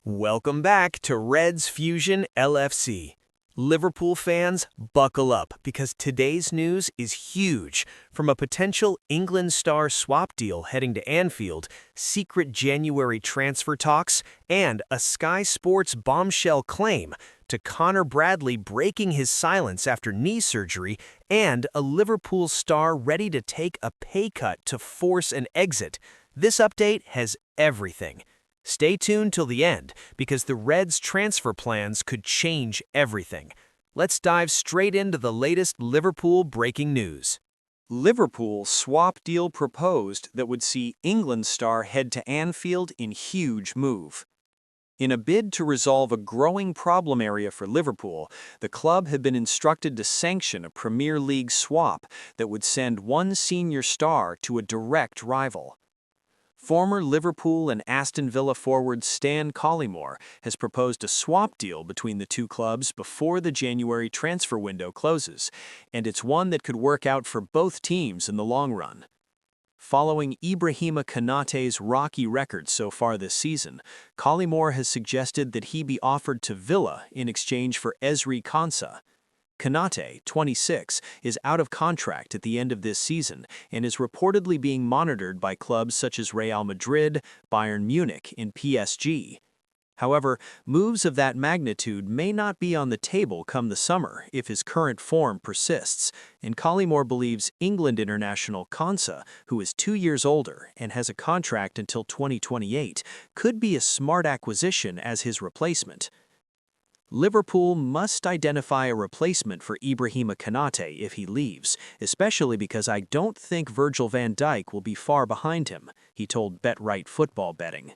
Welcome back to Reds Fusion LFC. Liverpool fans, buckle up because today's news is huge. From a potential England star swap deal heading to Anfield, secret January transfer talks, and a Sky Sports bombshell claim, to Conor Bradley breaking his silence after knee surgery, and a Liverpool star ready to take a pay cut to force an exit. This update has everything. Stay tuned till the end, because the Reds' transfer plans could change everything. Let's dive straight into the latest Liverpool breaking news. Liverpool swap deal proposed that would see England star head to Anfield in huge move. In a bid to resolve a growing problem area for Liverpool, the club had been instructed to sanction a Premier League swap that would send one senior star to a direct rival. Former Liverpool and Aston Villa forward Stan Collymore has proposed a swap deal between the two clubs before the January transfer window closes, and it's one that could work out for both teams in the long run. Following Ibrahima Konaté's rocky record so far this season, Collymore has suggested that he be offered to Villa in exchange for Ezri Konsa. Konaté, 26, is out of contract at the end of this season and is reportedly being monitored by clubs such as Real Madrid, Bayern Munich, and PSG. However, moves of that magnitude may not be on the table come the summer if his current form persists, and Collymore believes England international Konsa, who is 2 years older and has a contract until 2028, could be a smart acquisition as his replacement. Liverpool must identify a replacement for Ibrahima Konaté if he leaves, especially because I don't think Virgil van Dijk will be far behind him, he told Bet-Right Football Betting.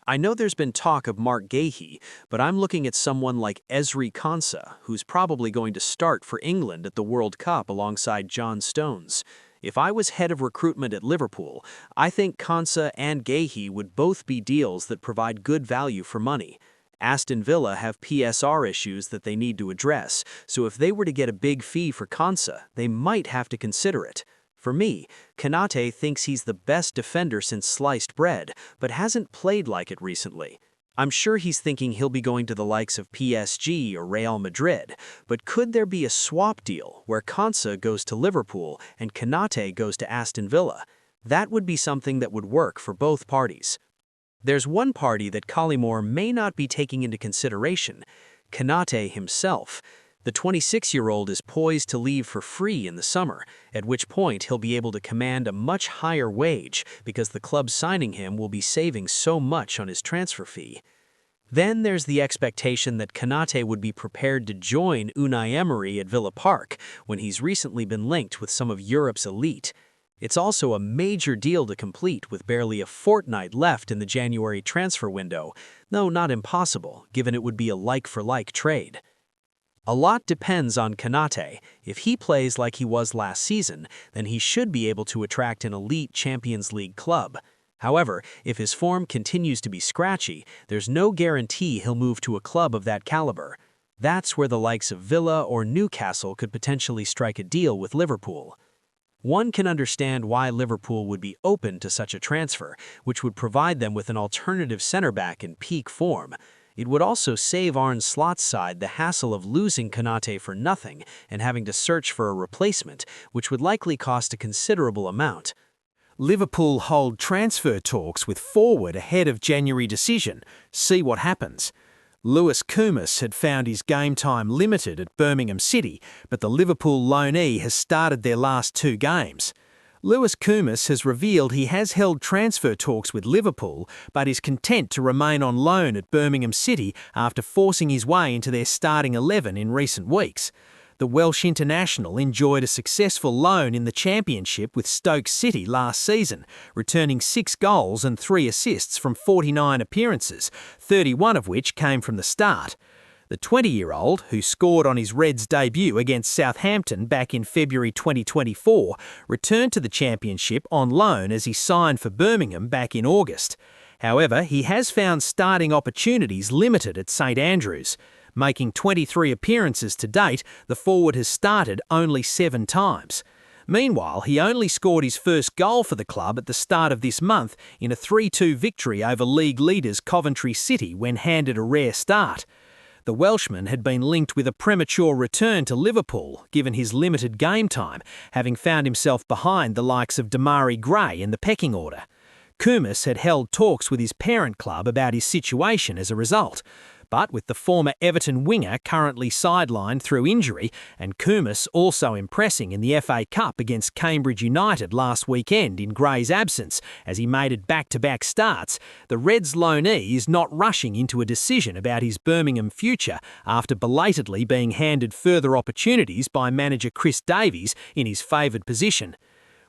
I know there's been talk of Mark Gahey, but I'm looking at someone like Ezri Konsa, who's probably going to start for England at the World Cup alongside John Stones. If I was head of recruitment at Liverpool, I think Konsa and Gahey would both be deals that provide good value for money. Aston Villa have PSR issues that they need to address, so if they were to get a big fee for Konsa, they might have to consider it. For me, Konaté thinks he's the best defender since sliced bread, but hasn't played like it recently. I'm sure he's thinking he'll be going to the likes of PSG or Real Madrid, but could there be a swap deal where Konsa goes to Liverpool and Konaté goes to Aston Villa? That would be something that would work for both parties. There's one party that Collymore may not be taking into consideration: Konaté himself. The 26-year-old is poised to leave for free in the summer, at which point he'll be able to command a much higher wage because the club signing him will be saving so much on his transfer fee. Then there's the expectation that Konaté would be prepared to join Unai Emery at Villa Park when he's recently been linked with some of Europe's elite. It's also a major deal to complete with barely a fortnight left in the January transfer window, though not impossible, given it would be a like-for-like trade. A lot depends on Konaté. If he plays like he was last season, then he should be able to attract an elite Champions League club. However, if his form continues to be scratchy, there's no guarantee he'll move to a club of that caliber. That's where the likes of Villa or Newcastle could potentially strike a deal with Liverpool. One can understand why Liverpool would be open to such a transfer, which would provide them with an alternative center-back in peak form. It would also save Arne Slot's side the hassle of losing Konaté for nothing and having to search for a replacement, which would likely cost a considerable amount. Liverpool hold transfer talks with forward ahead of January decision. See what happens. Lewis Koumas had found his game time limited at Birmingham City, but the Liverpool loanee has started their last 2 games. Lewis Koumas has revealed he has held transfer talks with Liverpool, but is content to remain on loan at Birmingham City after forcing his way into their starting 11 in recent weeks. The Welsh international enjoyed a successful loan in the Championship with Stoke City last season, returning 6 goals and 3 assists from 49 appearances, 31 of which came from the start. The 20-year-old, who scored on his Reds debut against Southampton back in February 2024, returned to the Championship on loan as he signed for Birmingham back in August. However, he has found starting opportunities limited at St Andrews. Making 23 appearances to date, the forward has started only 7 times. Meanwhile, he only scored his first goal for the club at the start of this month in a 3-2 victory over league leaders Coventry City when handed a rare start. The Welshman had been linked with a premature return to Liverpool, given his limited game time, having found himself behind the likes of Demarai Gray in the pecking order. Kumas had held talks with his parent club about his situation as a result. But with the former Everton winger currently sidelined through injury and Kumas also impressing in the FA Cup against Cambridge United last weekend in Gray's absence as he made it back-to-back starts, the Reds loanee is not rushing into a decision about his Birmingham future after belatedly being handed further opportunities by manager Chris Davies in his favoured position.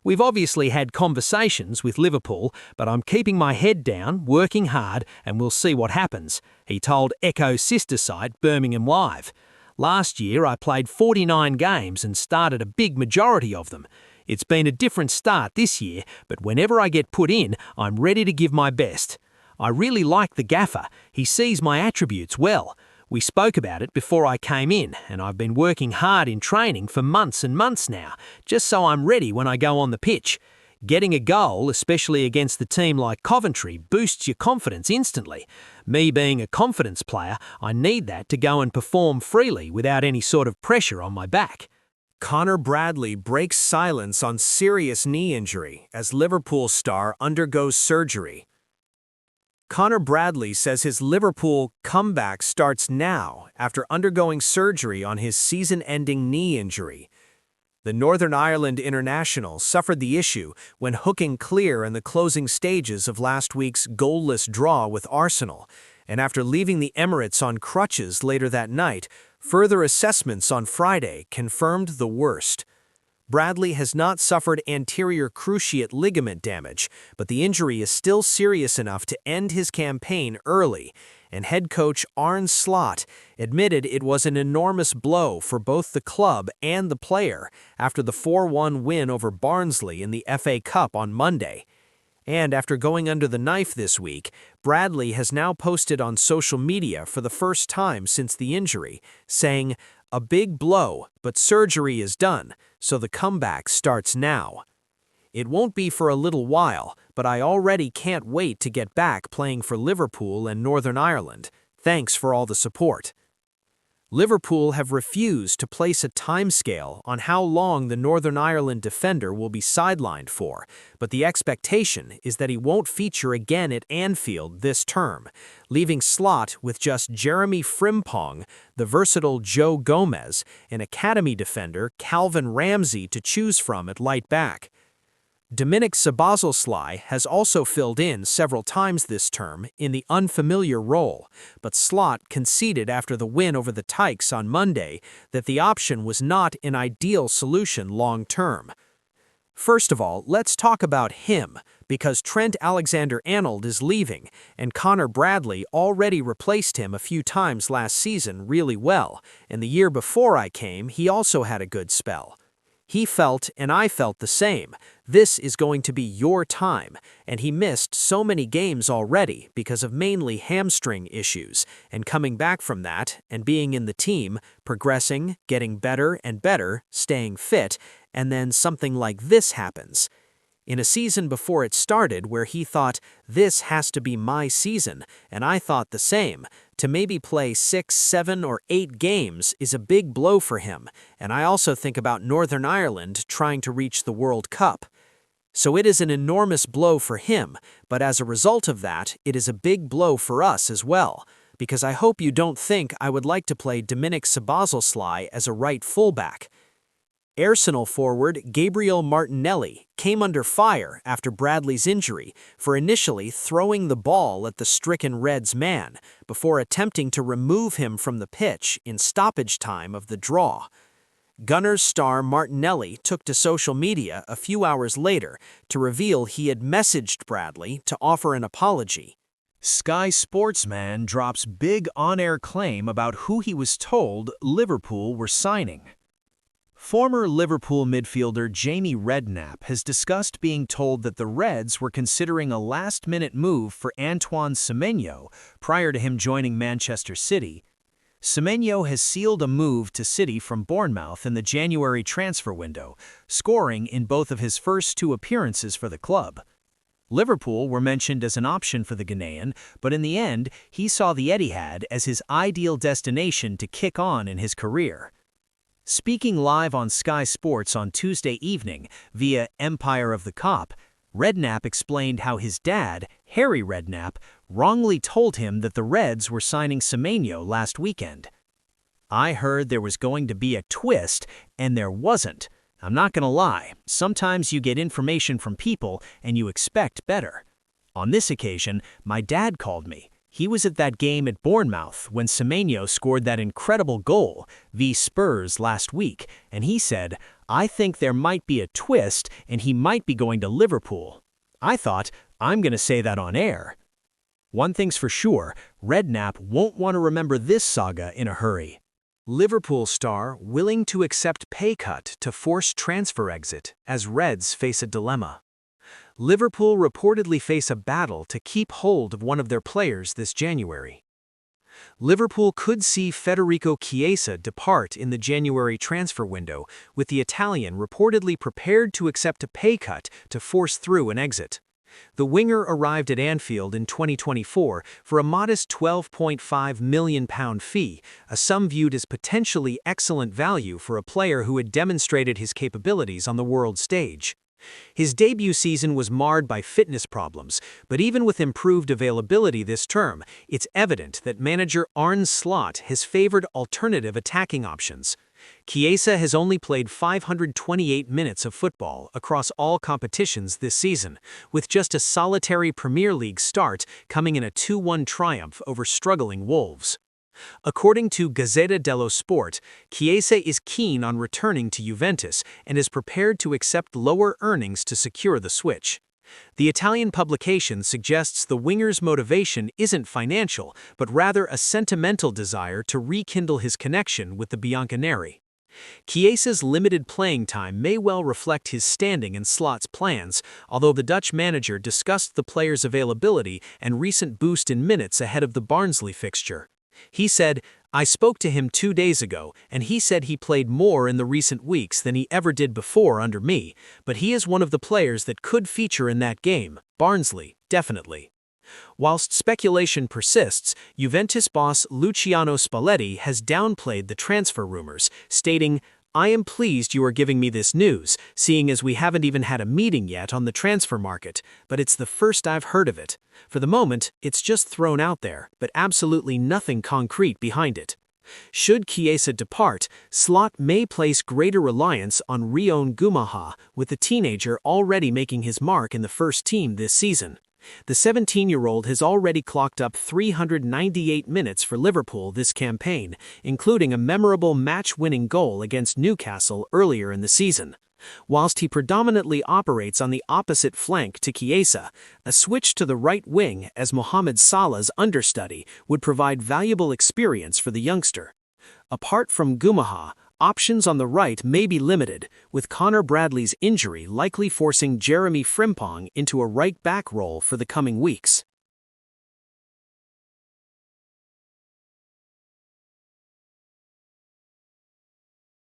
We've obviously had conversations with Liverpool, but I'm keeping my head down, working hard, and we'll see what happens, he told Echo sister site Birmingham Live. Last year I played 49 games and started a big majority of them. It's been a different start this year, but whenever I get put in, I'm ready to give my best. I really like the gaffer. He sees my attributes well. We spoke about it before I came in, and I've been working hard in training for months and months now, just so I'm ready when I go on the pitch. Getting a goal, especially against a team like Coventry, boosts your confidence instantly. Me being a confidence player, I need that to go and perform freely without any sort of pressure on my back. Conor Bradley breaks silence on serious knee injury as Liverpool star undergoes surgery. Conor Bradley says his Liverpool comeback starts now after undergoing surgery on his season-ending knee injury. The Northern Ireland international suffered the issue when hooking clear in the closing stages of last week's goalless draw with Arsenal, and after leaving the Emirates on crutches later that night, further assessments on Friday confirmed the worst. Bradley has not suffered anterior cruciate ligament damage, but the injury is still serious enough to end his campaign early, and head coach Arne Slot admitted it was an enormous blow for both the club and the player after the 4-1 win over Barnsley in the FA Cup on Monday. And after going under the knife this week, Bradley has now posted on social media for the first time since the injury, saying, "A big blow, but surgery is done, so the comeback starts now. It won't be for a little while, but I already can't wait to get back playing for Liverpool and Northern Ireland. Thanks for all the support." Liverpool have refused to place a timescale on how long the Northern Ireland defender will be sidelined for, but the expectation is that he won't feature again at Anfield this term, leaving Slot with just Jeremy Frimpong, the versatile Joe Gomez, and academy defender Calvin Ramsey to choose from at right back. Dominik Szoboszlai has also filled in several times this term in the unfamiliar role, but Slot conceded after the win over the Tykes on Monday that the option was not an ideal solution long-term. First of all, let's talk about him, because Trent Alexander-Arnold is leaving, and Conor Bradley already replaced him a few times last season really well, and the year before I came he also had a good spell. He felt, and I felt the same, this is going to be your time, and he missed so many games already because of mainly hamstring issues, and coming back from that, and being in the team, progressing, getting better and better, staying fit, and then something like this happens. In a season before it started where he thought, this has to be my season, and I thought the same, to maybe play 6, 7, or 8 games is a big blow for him, and I also think about Northern Ireland trying to reach the World Cup. So it is an enormous blow for him, but as a result of that, it is a big blow for us as well, because I hope you don't think I would like to play Dominik Szoboszlai as a right fullback. Arsenal forward Gabriel Martinelli came under fire after Bradley's injury for initially throwing the ball at the stricken Reds man before attempting to remove him from the pitch in stoppage time of the draw. Gunners star Martinelli took to social media a few hours later to reveal he had messaged Bradley to offer an apology. Sky Sportsman drops big on-air claim about who he was told Liverpool were signing. Former Liverpool midfielder Jamie Redknapp has discussed being told that the Reds were considering a last-minute move for Antoine Semenyo prior to him joining Manchester City. Semenyo has sealed a move to City from Bournemouth in the January transfer window, scoring in both of his first 2 appearances for the club. Liverpool were mentioned as an option for the Ghanaian, but in the end, he saw the Etihad as his ideal destination to kick on in his career. Speaking live on Sky Sports on Tuesday evening via Empire of the Cop, Redknapp explained how his dad, Harry Redknapp, wrongly told him that the Reds were signing Semenyo last weekend. "I heard there was going to be a twist, and there wasn't. I'm not gonna lie, sometimes you get information from people and you expect better. On this occasion, my dad called me. He was at that game at Bournemouth when Semenyo scored that incredible goal v Spurs last week, and he said, 'I think there might be a twist and he might be going to Liverpool.' I thought, I'm gonna say that on air." One thing's for sure, Redknapp won't want to remember this saga in a hurry. Liverpool star willing to accept pay cut to force transfer exit as Reds face a dilemma. Liverpool reportedly face a battle to keep hold of one of their players this January. Liverpool could see Federico Chiesa depart in the January transfer window, with the Italian reportedly prepared to accept a pay cut to force through an exit. The winger arrived at Anfield in 2024 for a modest £12.5 million fee, a sum viewed as potentially excellent value for a player who had demonstrated his capabilities on the world stage. His debut season was marred by fitness problems, but even with improved availability this term, it's evident that manager Arne Slot has favored alternative attacking options. Chiesa has only played 528 minutes of football across all competitions this season, with just a solitary Premier League start coming in a 2-1 triumph over struggling Wolves. According to Gazzetta dello Sport, Chiesa is keen on returning to Juventus and is prepared to accept lower earnings to secure the switch. The Italian publication suggests the winger's motivation isn't financial, but rather a sentimental desire to rekindle his connection with the Bianconeri. Chiesa's limited playing time may well reflect his standing in Slot's plans, although the Dutch manager discussed the player's availability and recent boost in minutes ahead of the Barnsley fixture. He said, "I spoke to him 2 days ago, and he said he played more in the recent weeks than he ever did before under me, but he is one of the players that could feature in that game. Barnsley, definitely." Whilst speculation persists, Juventus boss Luciano Spalletti has downplayed the transfer rumors, stating, "I am pleased you are giving me this news, seeing as we haven't even had a meeting yet on the transfer market, but it's the first I've heard of it. For the moment, it's just thrown out there, but absolutely nothing concrete behind it." Should Chiesa depart, Slot may place greater reliance on Rion Gumaha, with the teenager already making his mark in the first team this season. The 17-year-old has already clocked up 398 minutes for Liverpool this campaign, including a memorable match-winning goal against Newcastle earlier in the season. Whilst he predominantly operates on the opposite flank to Chiesa, a switch to the right wing as Mohamed Salah's understudy would provide valuable experience for the youngster. Apart from Gumaha, options on the right may be limited, with Conor Bradley's injury likely forcing Jeremy Frimpong into a right-back role for the coming weeks.